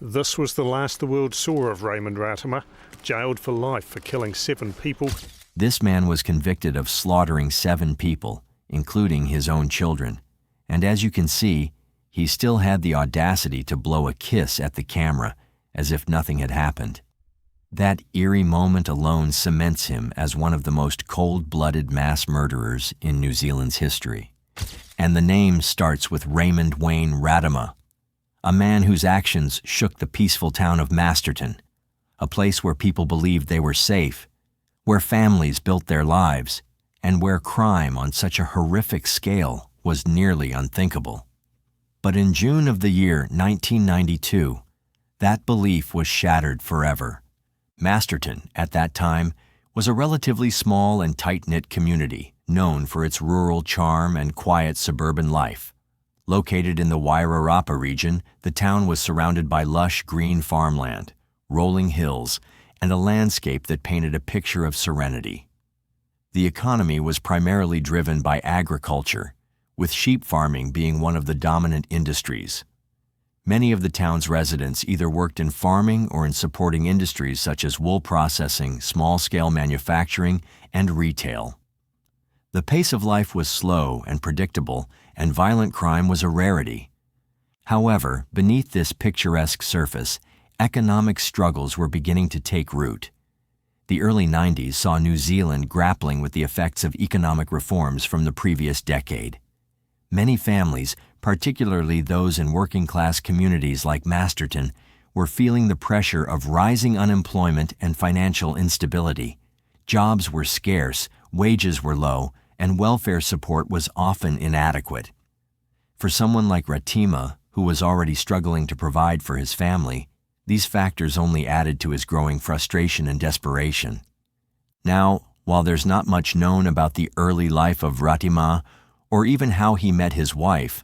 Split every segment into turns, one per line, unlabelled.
This was the last the world saw of Raymond Ratimer, jailed for life for killing 7 people.
This man was convicted of slaughtering 7 people, including his own children. And as you can see, he still had the audacity to blow a kiss at the camera as if nothing had happened. That eerie moment alone cements him as one of the most cold-blooded mass murderers in New Zealand's history. And the name starts with Raymond Wayne Ratimer, a man whose actions shook the peaceful town of Masterton, a place where people believed they were safe, where families built their lives, and where crime on such a horrific scale was nearly unthinkable. But in June of the year 1992, that belief was shattered forever. Masterton, at that time, was a relatively small and tight-knit community known for its rural charm and quiet suburban life. Located in the Wairarapa region, the town was surrounded by lush green farmland, rolling hills, and a landscape that painted a picture of serenity. The economy was primarily driven by agriculture, with sheep farming being one of the dominant industries. Many of the town's residents either worked in farming or in supporting industries such as wool processing, small-scale manufacturing, and retail. The pace of life was slow and predictable, and violent crime was a rarity. However, beneath this picturesque surface, economic struggles were beginning to take root. The early 90s saw New Zealand grappling with the effects of economic reforms from the previous decade. Many families, particularly those in working-class communities like Masterton, were feeling the pressure of rising unemployment and financial instability. Jobs were scarce, wages were low, and welfare support was often inadequate. For someone like Ratimer, who was already struggling to provide for his family, these factors only added to his growing frustration and desperation. Now, while there's not much known about the early life of Ratimer, or even how he met his wife,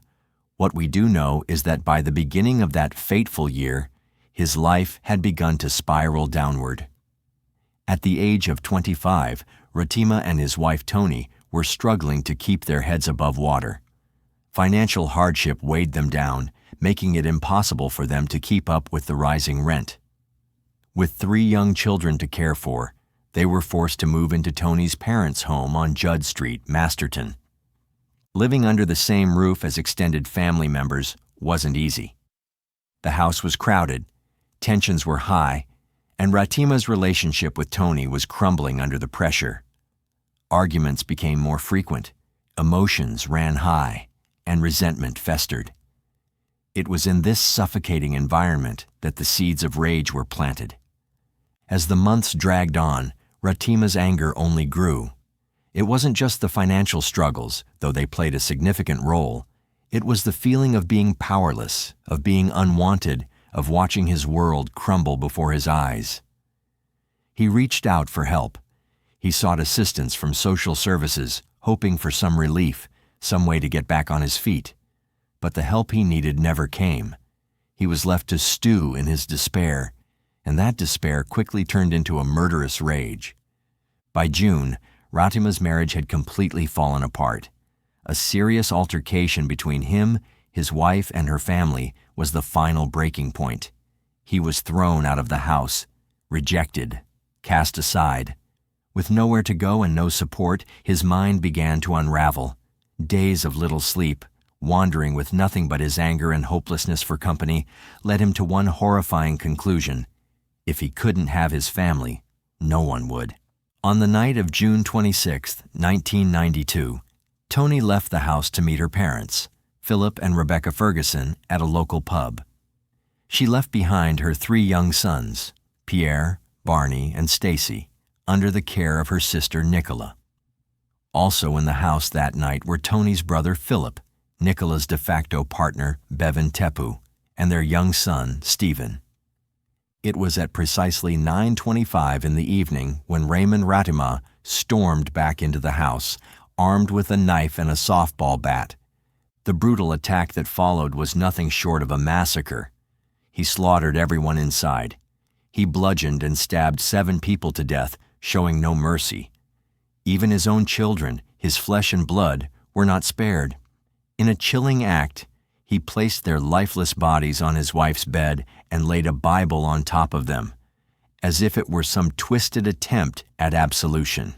what we do know is that by the beginning of that fateful year, his life had begun to spiral downward. At the age of 25, Ratimer and his wife Toni were struggling to keep their heads above water. Financial hardship weighed them down, making it impossible for them to keep up with the rising rent. With 3 young children to care for, they were forced to move into Toni's parents' home on Judd Street, Masterton. Living under the same roof as extended family members wasn't easy. The house was crowded, tensions were high, and Ratimer's relationship with Toni was crumbling under the pressure. Arguments became more frequent, emotions ran high, and resentment festered. It was in this suffocating environment that the seeds of rage were planted. As the months dragged on, Ratimer's anger only grew. It wasn't just the financial struggles, though they played a significant role. It was the feeling of being powerless, of being unwanted, of watching his world crumble before his eyes. He reached out for help. He sought assistance from social services, hoping for some relief, some way to get back on his feet. But the help he needed never came. He was left to stew in his despair, and that despair quickly turned into a murderous rage. By June, Ratimer's marriage had completely fallen apart. A serious altercation between him, his wife, and her family was the final breaking point. He was thrown out of the house, rejected, cast aside. With nowhere to go and no support, his mind began to unravel. Days of little sleep, wandering with nothing but his anger and hopelessness for company, led him to one horrifying conclusion. If he couldn't have his family, no one would. On the night of June 26, 1992, Toni left the house to meet her parents, Philip and Rebecca Ferguson, at a local pub. She left behind her 3 young sons, Pierre, Barney, and Stacy, under the care of her sister Nicola. Also in the house that night were Toni's brother Philip, Nicola's de facto partner Bevan Tepu, and their young son Stephen. It was at precisely 9:25 in the evening when Raymond Ratimer stormed back into the house, armed with a knife and a softball bat. The brutal attack that followed was nothing short of a massacre. He slaughtered everyone inside. He bludgeoned and stabbed 7 people to death, showing no mercy. Even his own children, his flesh and blood, were not spared. In a chilling act, He placed their lifeless bodies on his wife's bed and laid a Bible on top of them, as if it were some twisted attempt at absolution.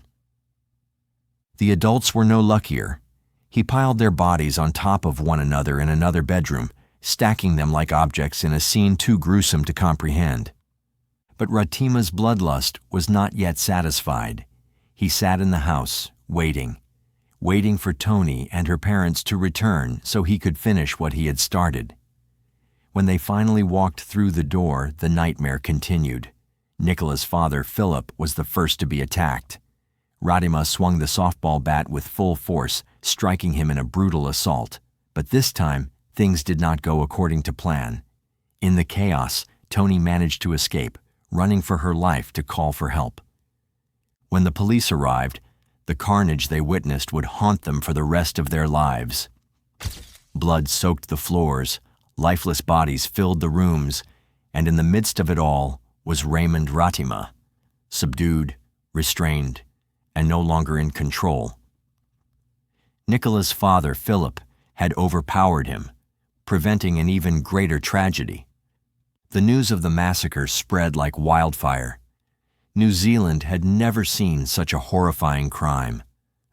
The adults were no luckier. He piled their bodies on top of one another in another bedroom, stacking them like objects in a scene too gruesome to comprehend. But Ratima's bloodlust was not yet satisfied. He sat in the house, waiting for Toni and her parents to return so he could finish what he had started. When they finally walked through the door, the nightmare continued. Nicola's father, Philip, was the first to be attacked. Ratima swung the softball bat with full force, striking him in a brutal assault. But this time, things did not go according to plan. In the chaos, Toni managed to escape, running for her life to call for help. When the police arrived, the carnage they witnessed would haunt them for the rest of their lives. Blood soaked the floors, lifeless bodies filled the rooms, and in the midst of it all was Raymond Ratima, subdued, restrained, and no longer in control. Nicola's father, Philip, had overpowered him, preventing an even greater tragedy. The news of the massacre spread like wildfire. New Zealand had never seen such a horrifying crime.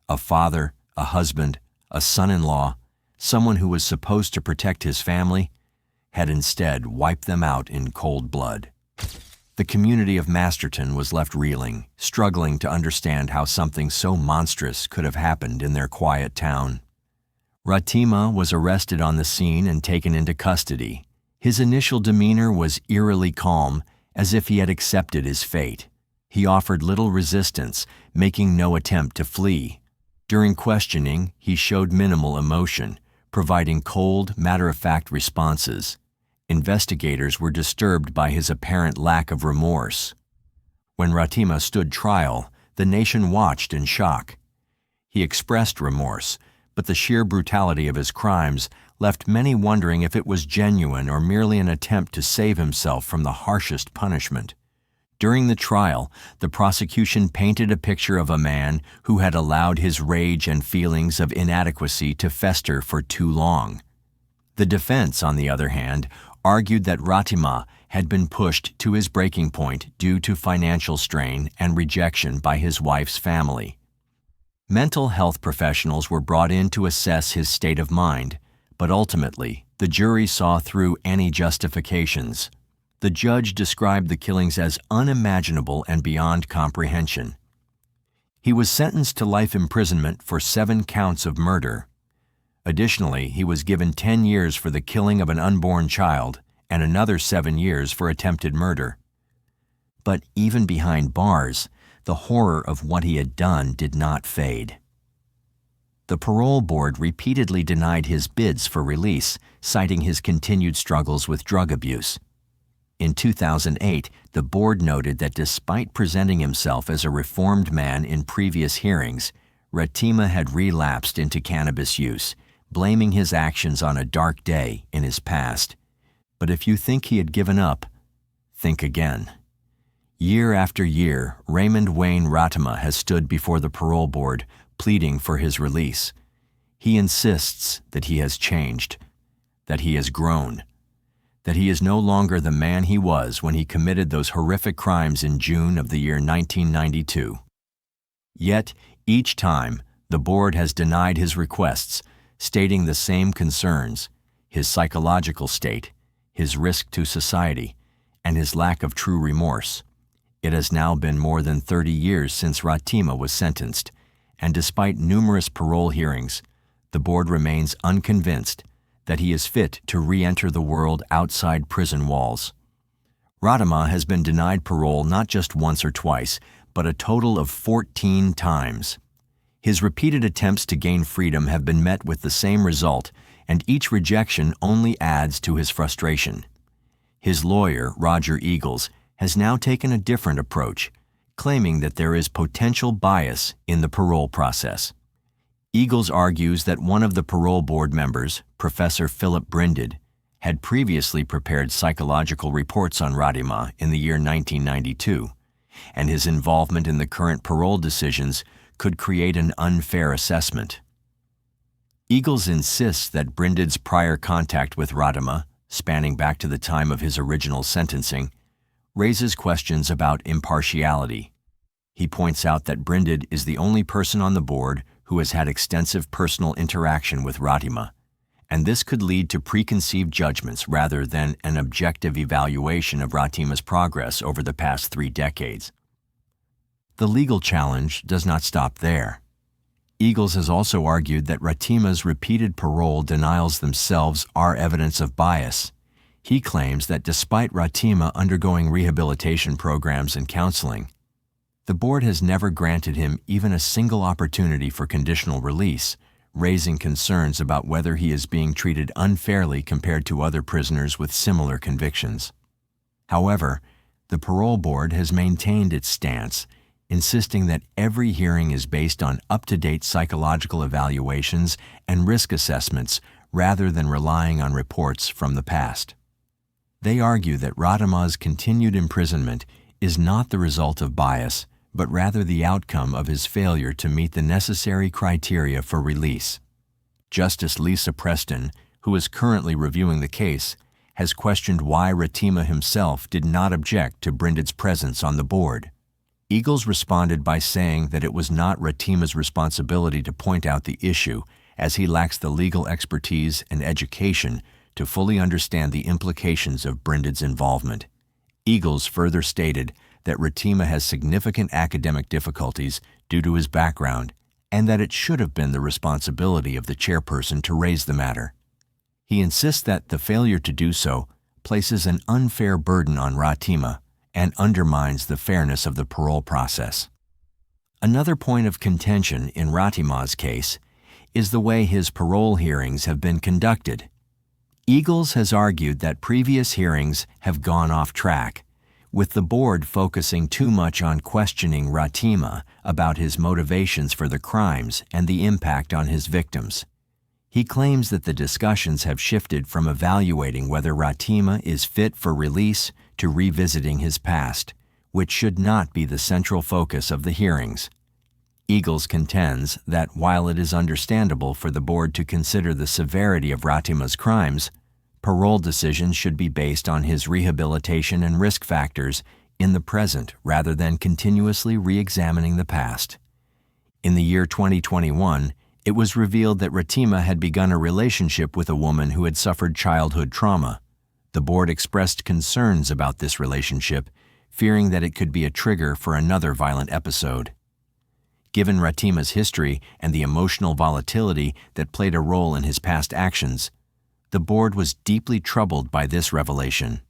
A father, a husband, a son-in-law, someone who was supposed to protect his family, had instead wiped them out in cold blood. The community of Masterton was left reeling, struggling to understand how something so monstrous could have happened in their quiet town. Ratima was arrested on the scene and taken into custody. His initial demeanor was eerily calm, as if he had accepted his fate. He offered little resistance, making no attempt to flee. During questioning, he showed minimal emotion, providing cold, matter-of-fact responses. Investigators were disturbed by his apparent lack of remorse. When Ratima stood trial, the nation watched in shock. He expressed remorse, but the sheer brutality of his crimes left many wondering if it was genuine or merely an attempt to save himself from the harshest punishment. During the trial, the prosecution painted a picture of a man who had allowed his rage and feelings of inadequacy to fester for too long. The defense, on the other hand, argued that Ratima had been pushed to his breaking point due to financial strain and rejection by his wife's family. Mental health professionals were brought in to assess his state of mind, but ultimately, the jury saw through any justifications. The judge described the killings as unimaginable and beyond comprehension. He was sentenced to life imprisonment for 7 counts of murder. Additionally, he was given 10 years for the killing of an unborn child and another 7 years for attempted murder. But even behind bars, the horror of what he had done did not fade. The parole board repeatedly denied his bids for release, citing his continued struggles with drug abuse. In 2008, the board noted that despite presenting himself as a reformed man in previous hearings, Ratima had relapsed into cannabis use, blaming his actions on a dark day in his past. But if you think he had given up, think again. Year after year, Raymond Wayne Ratima has stood before the parole board, pleading for his release. He insists that he has changed, that he has grown, that he is no longer the man he was when he committed those horrific crimes in June of the year 1992. Yet, each time, the board has denied his requests, stating the same concerns: his psychological state, his risk to society, and his lack of true remorse. It has now been more than 30 years since Ratima was sentenced, and despite numerous parole hearings, the board remains unconvinced that he is fit to re-enter the world outside prison walls. Ratima has been denied parole not just once or twice, but a total of 14 times. His repeated attempts to gain freedom have been met with the same result, and each rejection only adds to his frustration. His lawyer, Roger Eagles, has now taken a different approach, claiming that there is potential bias in the parole process. Eagles argues that one of the parole board members, Professor Philip Brinded, had previously prepared psychological reports on Ratima in the year 1992, and his involvement in the current parole decisions could create an unfair assessment. Eagles insists that Brindid's prior contact with Ratima, spanning back to the time of his original sentencing, raises questions about impartiality. He points out that Brindid is the only person on the board who has had extensive personal interaction with Ratima, and this could lead to preconceived judgments rather than an objective evaluation of Ratima's progress over the past 3 decades. The legal challenge does not stop there. Eagles has also argued that Ratima's repeated parole denials themselves are evidence of bias. He claims that despite Ratima undergoing rehabilitation programs and counseling, the board has never granted him even a single opportunity for conditional release, raising concerns about whether he is being treated unfairly compared to other prisoners with similar convictions. However, the parole board has maintained its stance, insisting that every hearing is based on up-to-date psychological evaluations and risk assessments rather than relying on reports from the past. They argue that Ratima's continued imprisonment is not the result of bias, but rather the outcome of his failure to meet the necessary criteria for release. Justice Lisa Preston, who is currently reviewing the case, has questioned why Ratima himself did not object to Brindid's presence on the board. Eagles responded by saying that it was not Ratima's responsibility to point out the issue, as he lacks the legal expertise and education to fully understand the implications of Brindid's involvement. Eagles further stated that Ratima has significant academic difficulties due to his background and that it should have been the responsibility of the chairperson to raise the matter. He insists that the failure to do so places an unfair burden on Ratima and undermines the fairness of the parole process. Another point of contention in Ratima's case is the way his parole hearings have been conducted. Eagles has argued that previous hearings have gone off track, with the board focusing too much on questioning Ratima about his motivations for the crimes and the impact on his victims. He claims that the discussions have shifted from evaluating whether Ratima is fit for release to revisiting his past, which should not be the central focus of the hearings. Eagles contends that while it is understandable for the board to consider the severity of Ratima's crimes, parole decisions should be based on his rehabilitation and risk factors in the present rather than continuously re-examining the past. In the year 2021, it was revealed that Ratima had begun a relationship with a woman who had suffered childhood trauma. The board expressed concerns about this relationship, fearing that it could be a trigger for another violent episode. Given Ratima's history and the emotional volatility that played a role in his past actions, the board was deeply troubled by this revelation.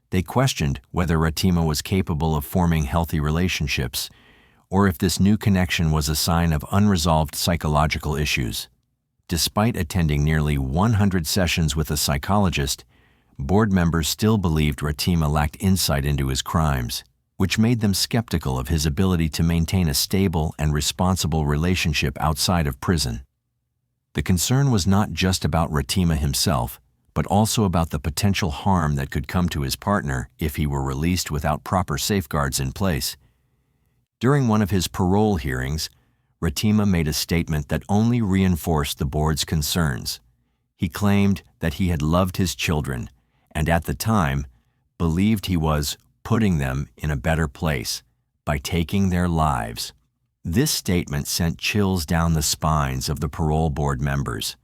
They questioned whether Ratima was capable of forming healthy relationships, or if this new connection was a sign of unresolved psychological issues. Despite attending nearly 100 sessions with a psychologist, board members still believed Ratima lacked insight into his crimes, which made them skeptical of his ability to maintain a stable and responsible relationship outside of prison. The concern was not just about Ratima himself, but also about the potential harm that could come to his partner if he were released without proper safeguards in place. During one of his parole hearings, Ratima made a statement that only reinforced the board's concerns. He claimed that he had loved his children and at the time believed he was putting them in a better place by taking their lives. This statement sent chills down the spines of the parole board members,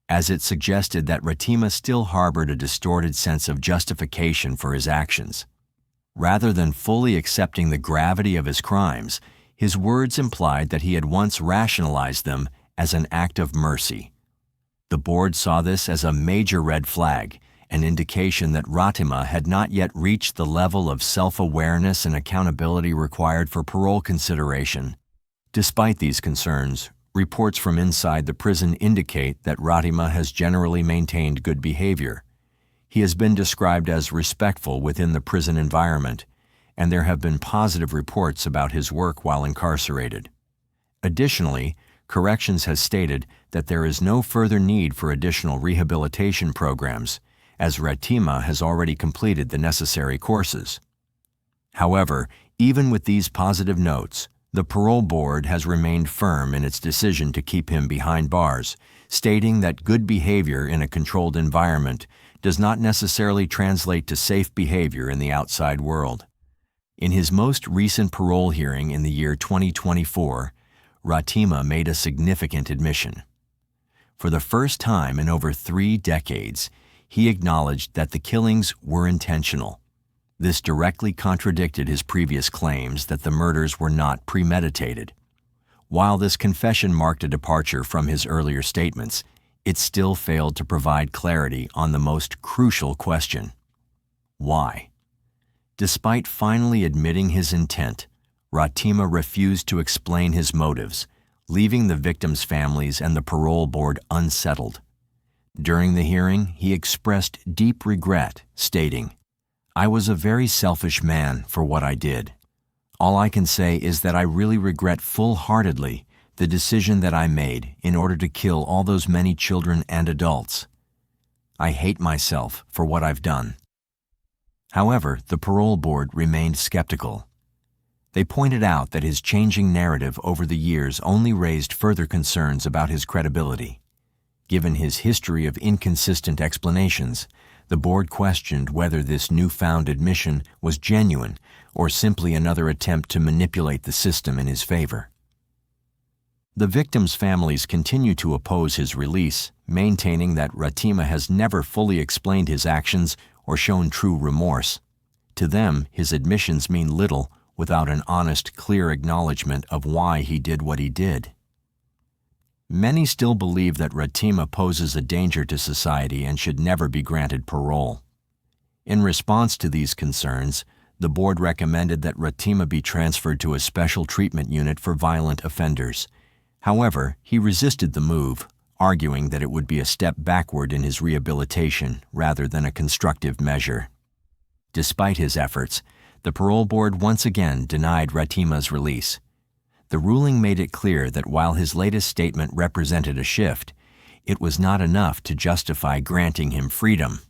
as it suggested that Ratima still harbored a distorted sense of justification for his actions. Rather than fully accepting the gravity of his crimes, his words implied that he had once rationalized them as an act of mercy. The board saw this as a major red flag, an indication that Ratima had not yet reached the level of self-awareness and accountability required for parole consideration. Despite these concerns, reports from inside the prison indicate that Ratima has generally maintained good behavior. He has been described as respectful within the prison environment, and there have been positive reports about his work while incarcerated. Additionally, Corrections has stated that there is no further need for additional rehabilitation programs, as Ratima has already completed the necessary courses. However, even with these positive notes, the parole board has remained firm in its decision to keep him behind bars, stating that good behavior in a controlled environment does not necessarily translate to safe behavior in the outside world. In his most recent parole hearing in the year 2024, Ratima made a significant admission. For the first time in over 3 decades, he acknowledged that the killings were intentional. This directly contradicted his previous claims that the murders were not premeditated. While this confession marked a departure from his earlier statements, it still failed to provide clarity on the most crucial question: why? Despite finally admitting his intent, Ratima refused to explain his motives, leaving the victims' families and the parole board unsettled. During the hearing, he expressed deep regret, stating, "I was a very selfish man for what I did. All I can say is that I really regret full-heartedly the decision that I made in order to kill all those many children and adults. I hate myself for what I've done." However, the parole board remained skeptical. They pointed out that his changing narrative over the years only raised further concerns about his credibility. Given his history of inconsistent explanations, the board questioned whether this newfound admission was genuine or simply another attempt to manipulate the system in his favor. The victims' families continue to oppose his release, maintaining that Ratima has never fully explained his actions or shown true remorse. To them, his admissions mean little without an honest, clear acknowledgement of why he did what he did. Many still believe that Ratima poses a danger to society and should never be granted parole. In response to these concerns, the board recommended that Ratima be transferred to a special treatment unit for violent offenders. However, he resisted the move, arguing that it would be a step backward in his rehabilitation rather than a constructive measure. Despite his efforts, the parole board once again denied Ratima's release. The ruling made it clear that while his latest statement represented a shift, it was not enough to justify granting him freedom.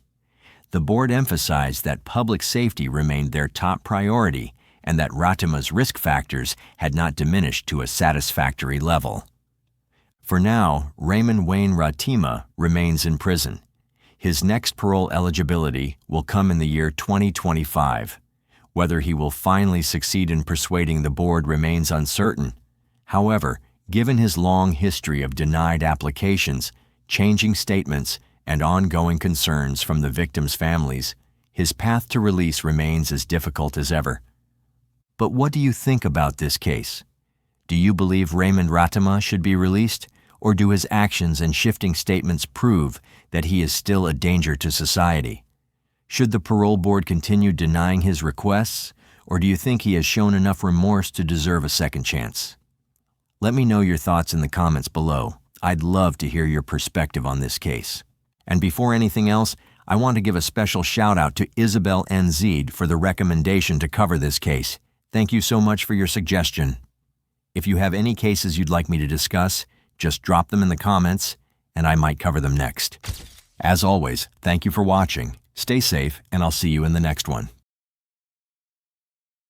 The board emphasized that public safety remained their top priority and that Ratima's risk factors had not diminished to a satisfactory level. For now, Raymond Wayne Ratima remains in prison. His next parole eligibility will come in the year 2025. Whether he will finally succeed in persuading the board remains uncertain. However, given his long history of denied applications, changing statements, and ongoing concerns from the victims' families, his path to release remains as difficult as ever. But what do you think about this case? Do you believe Raymond Ratima should be released, or do his actions and shifting statements prove that he is still a danger to society? Should the parole board continue denying his requests, or do you think he has shown enough remorse to deserve a second chance? Let me know your thoughts in the comments below. I'd love to hear your perspective on this case. And before anything else, I want to give a special shout out to Isabel N. Zeed for the recommendation to cover this case. Thank you so much for your suggestion. If you have any cases you'd like me to discuss, just drop them in the comments, and I might cover them next. As always, thank you for watching. Stay safe, and I'll see you in the next one.